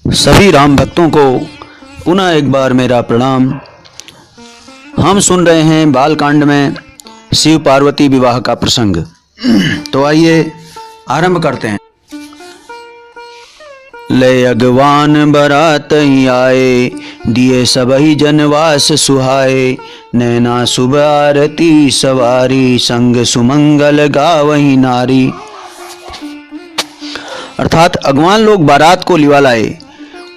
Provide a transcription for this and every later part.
सभी राम भक्तों को पुनः एक बार मेरा प्रणाम। हम सुन रहे हैं बालकांड में शिव पार्वती विवाह का प्रसंग। तो आइए आरंभ करते हैं। ले अगवान बरात ही आए, दिए सबही जनवास सुहाए। नैना शुभ आरती सवारी, संग सुमंगल गावही नारी। अर्थात अगवान लोग बारात को लिवा लाए।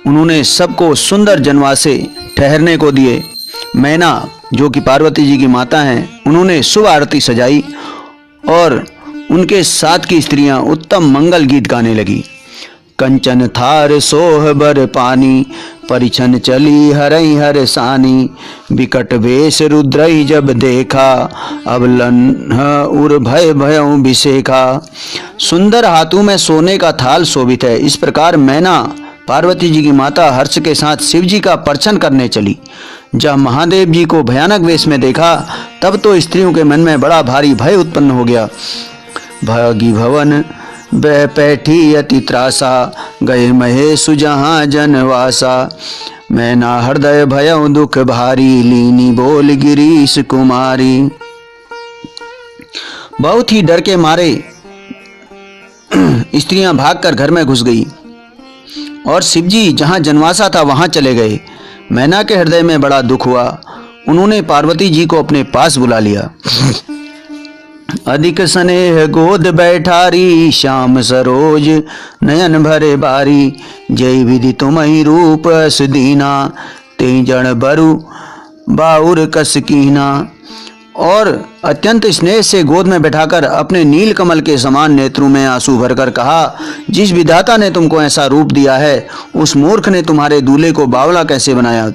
उन्होंने सबको सुंदर जनवासे ठहरने को दिए। मैना जो कि पार्वती जी की माता हैं, उन्होंने शुभ आरती सजाई और उनके साथ की स्त्रियां उत्तम मंगल गीत गाने लगी। कंचन थार सोह बर पानी, परिछन चली हरई हर सानी। विकट वेश रुद्रई जब देखा, अब लन्ह उर भय भयं बिसेखा। सुंदर हाथों में सोने का थाल शोभित है। इस प्रकार मैना पार्वती जी की माता हर्ष के साथ शिव जी का पर्छन करने चली। जब महादेव जी को भयानक वेश में देखा, तब तो स्त्रियों के मन में बड़ा भारी भय उत्पन्न हो गया। भगी भवन बैठी अति त्रासा, गए महेशु जहाँ जनवासा। मैना हृदय भयं दुख भारी, लीनी बोल गिरीश कुमारी। बहुत ही डर के मारे स्त्रियां भागकर घर में घुस गई और शिवजी जहां जनवासा था वहां चले गए। मैना के हृदय में बड़ा दुख हुआ। उन्होंने पार्वती जी को अपने पास बुला लिया। अधिक स्नेह गोद बैठारी, श्याम सरोज नयन भरे बारी। जय विधि तुम्हि रूप अस दीना, ते जन बरु बाउर कस कीना। और अत्यंत स्नेह से गोद में बैठाकर अपने नील कमल के समान नेत्रों में आंसू भरकर कहा, जिस विधाता ने तुमको ऐसा रूप दिया है, उस मूर्ख ने तुम्हारे दूल्हे को बावला कैसे बनाया।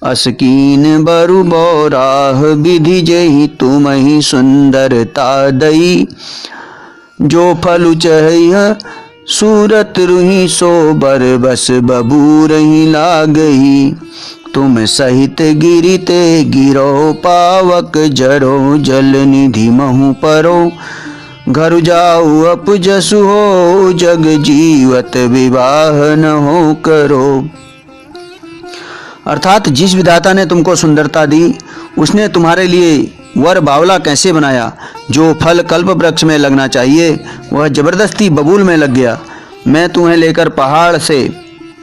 असकीन बरु बौराह, विधि जेहि तुमहि सुंदरता दई। जो फलु चहिह सूरत रुहि, सो बर बस बबू रही लागही। तुम सहित गिरिते गिरो, पावक जरो जल निधि महु परो। घर जाऊ अपजसु हो, जग जीवत विवाह न हो करो। अर्थात जिस विधाता ने तुमको सुंदरता दी, उसने तुम्हारे लिए वर बावला कैसे बनाया। जो फल कल्प वृक्ष में लगना चाहिए, वह जबरदस्ती बबूल में लग गया। मैं तुम्हें लेकर पहाड़ से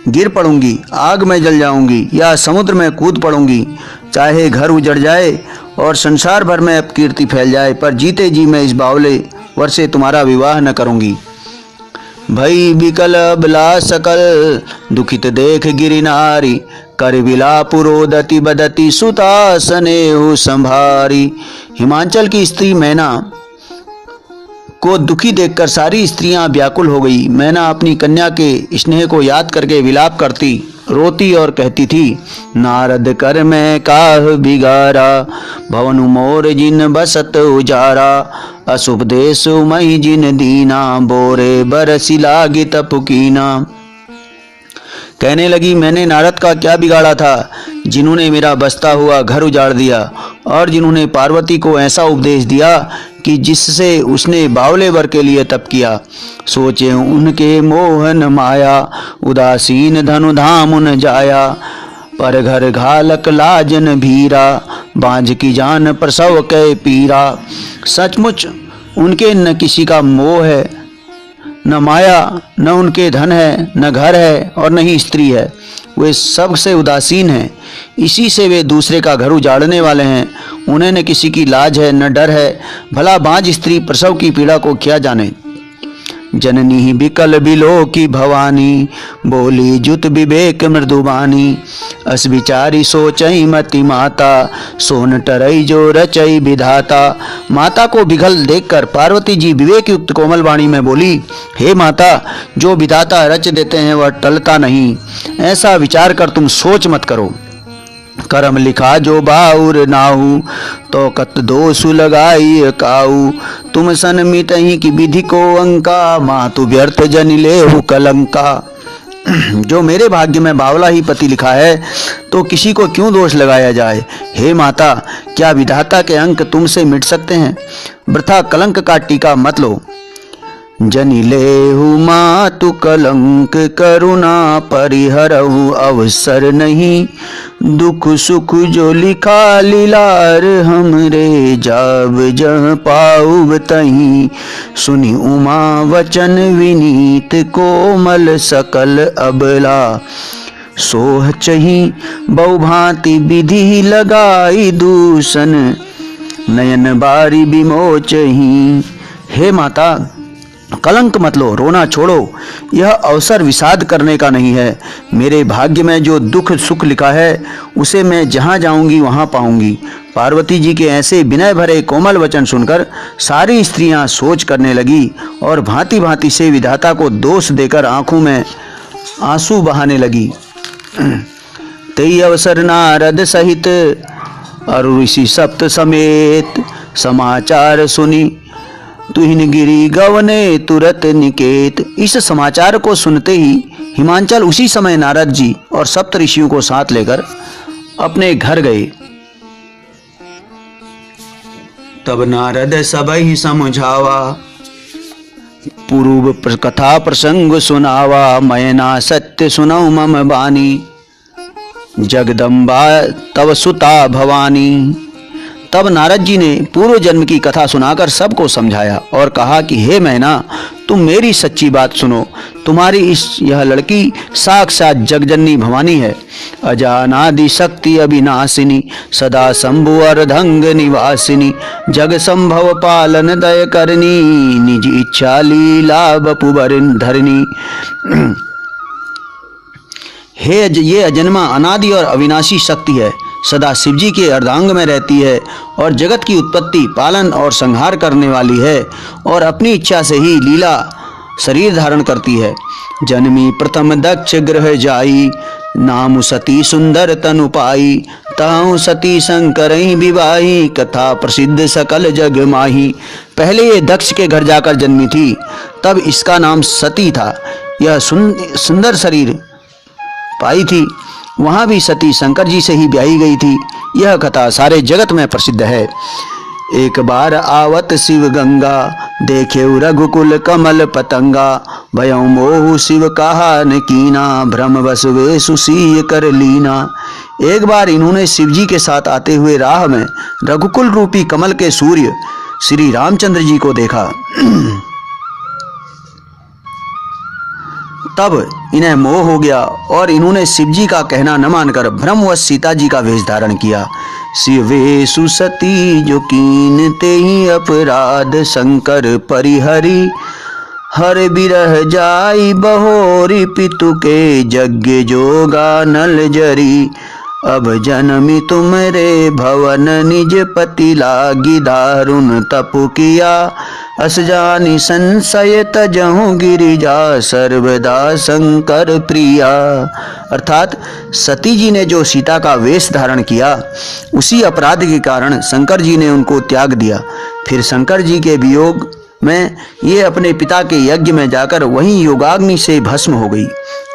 गिर पड़ूंगी, आग में जल जाऊंगी या समुद्र में कूद पड़ूंगी। चाहे घर उजड़ जाए और संसार भर में अपकीर्ति फैल जाए, पर जीते जी मैं इस बावले वर से तुम्हारा विवाह न करूंगी। भई विकल बला सकल, दुखित देख गिरि नारी। कर विलाप रोदति बदति, सुता स्नेहु संभारी। हिमांचल की स्त्री मैना को दुखी देखकर सारी स्त्रियां व्याकुल हो गई। मैना अपनी कन्या के स्नेह को याद करके विलाप करती, रोती और कहती थी, नारद कर मैं काह बिगारा। भवन मोर जिन बसत उजारा। अशुभ देश मई जिन दीना, बोरे बरसी लागी तपुकीना। कहने लगी, मैंने नारद का क्या बिगाड़ा था, जिन्होंने मेरा बसता हुआ घर उजाड़ दिया और जिन्होंने पार्वती को ऐसा उपदेश दिया कि जिससे उसने बावले वर के लिए तप किया। सोचे उनके मोहन माया, उदासीन धनु धाम उन जाया। पर घर घालक लाजन भीरा, बांझ की जान प्रसव कै पीरा। सचमुच उनके न किसी का मोह है, न माया, न उनके धन है, न घर है और न ही स्त्री है। वे सब से उदासीन हैं, इसी से वे दूसरे का घर उजाड़ने वाले हैं। उन्हें न किसी की लाज है, न डर है। भला बांझ स्त्री प्रसव की पीड़ा को क्या जाने। जननी बिकल बिलो की भवानी, बोली जुत विवेक मृदुबानी। अस विचारी सोचई मति माता, सोन टरई जो रचई विधाता। माता को बिघल देखकर पार्वती जी विवेक युक्त कोमल वाणी में बोली, हे माता, जो विधाता रच देते हैं वह टलता नहीं। ऐसा विचार कर तुम सोच मत करो। करम लिखा जो बाउर नाहू, तो कत दोषु लगाई काऊ। तुम सन मिटही की विधि को अंका, मातु व्यर्थ जन लेहु कलंका। जो मेरे भाग्य में बावला ही पति लिखा है, तो किसी को क्यों दोष लगाया जाए। हे माता, क्या विधाता के अंक तुमसे मिट सकते हैं। वृथा कलंक का टीका मत लो। जनि लेहु मातु कलंक करुणा परिहरहु अवसर नहीं। दुख सुख जो लिखा लीलार हमरे जाब जह पाउब तहीं। सुनि उमा वचन विनीत कोमल सकल अबला। सोह चही बहुभांति विधि लगाई दूषण नयन बारी विमोचही। हे माता, कलंक मत लो, रोना छोड़ो, यह अवसर विषाद करने का नहीं है। मेरे भाग्य में जो दुख सुख लिखा है उसे मैं जहाँ जाऊंगी वहाँ पाऊंगी। पार्वती जी के ऐसे विनय भरे कोमल वचन सुनकर सारी स्त्रियां सोच करने लगी और भांति भांति से विधाता को दोष देकर आंखों में आंसू बहाने लगी। तई अवसर नारद सहित और ऋषि सप्त समेत समाचार सुनी। तुहिन गिरी गवने तुरत निकेत। इस समाचार को सुनते ही हिमांचल उसी समय नारद जी और सप्त ऋषियों को साथ लेकर अपने घर गए। तब नारद सबहि समझावा, पूर्व कथा प्रसंग सुनावा। मैना सत्य सुनौ मम बानी, जगदम्बा तव सुता भवानी। तब नारद जी ने पूर्व जन्म की कथा सुनाकर सबको समझाया और कहा कि हे मैना, तुम मेरी सच्ची बात सुनो। तुम्हारी यह लड़की साक्षात जगजननी भवानी है, अजानादि शक्ति अविनाशिनी, सदा शंभु अर्धंग निवासिनी, जग संभव पालन दय करनी, निज इच्छा लीला बपु धरनी। हे ये अजन्मा अनादि और अविनाशी शक्ति है, सदा शिवजी के अर्धांग में रहती है और जगत की उत्पत्ति, पालन और संहार करने वाली है और अपनी इच्छा से ही लीला शरीर धारण करती है। जन्मी प्रथम दक्ष ग्रह जाई, नाम सती सुंदर तनु पाई। ताऊ सती शंकर विवाही, कथा प्रसिद्ध सकल जग माही। पहले ये दक्ष के घर जाकर जन्मी थी, तब इसका नाम सती था। यह सुंदर शरीर पाई थी, वहाँ भी सती शंकर जी से ही ब्याही गई थी। यह कथा सारे जगत में प्रसिद्ध है। एक बार आवत शिव गंगा, देखे रघुकुल कमल पतंगा। भयउ मोहु शिव कहा न कीना, भ्रम बस वे सुसीय कर लीना। एक बार इन्होंने शिव जी के साथ आते हुए राह में रघुकुल रूपी कमल के सूर्य श्री रामचंद्र जी को देखा। तब इन्हें मोह हो गया और इन्होंने शिव जी का कहना न मानकर ब्रह्मवश सीता जी का वेश धारण किया। शिवे सुसती जो कीन ते ही अपराध, शंकर परिहरि हर बिरह जाई बहोरी। पितु के यज्ञ जोगा नल जरी, अब जन्मी तुमरे भवन निज पति लागी। दारुण तपु किया अस जानी संशय, तजहु गिरिजा सर्वदा शंकर प्रिया। अर्थात सती जी ने जो सीता का वेश धारण किया, उसी अपराध के कारण शंकर जी ने उनको त्याग दिया। फिर शंकर जी के वियोग में ये अपने पिता के यज्ञ में जाकर वहीं योगाग्नि से भस्म हो गई।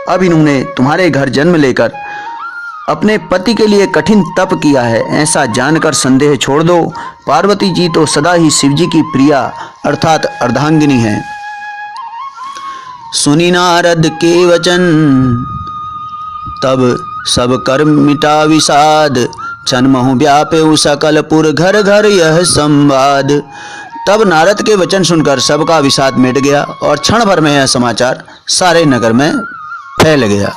अब इन्होंने तुम्हारे घर जन्म लेकर अपने पति के लिए कठिन तप किया है, ऐसा जानकर संदेह छोड़ दो। पार्वती जी तो सदा ही शिव जी की प्रिया अर्थात अर्धांगिनी है। सुनी नारद के वचन, तब सब कर्म मिटा विषाद। छनमहु व्यापेउ सकलपुर, घर घर यह संवाद। तब नारद के वचन सुनकर सबका विषाद मिट गया और क्षण भर में यह समाचार सारे नगर में फैल गया।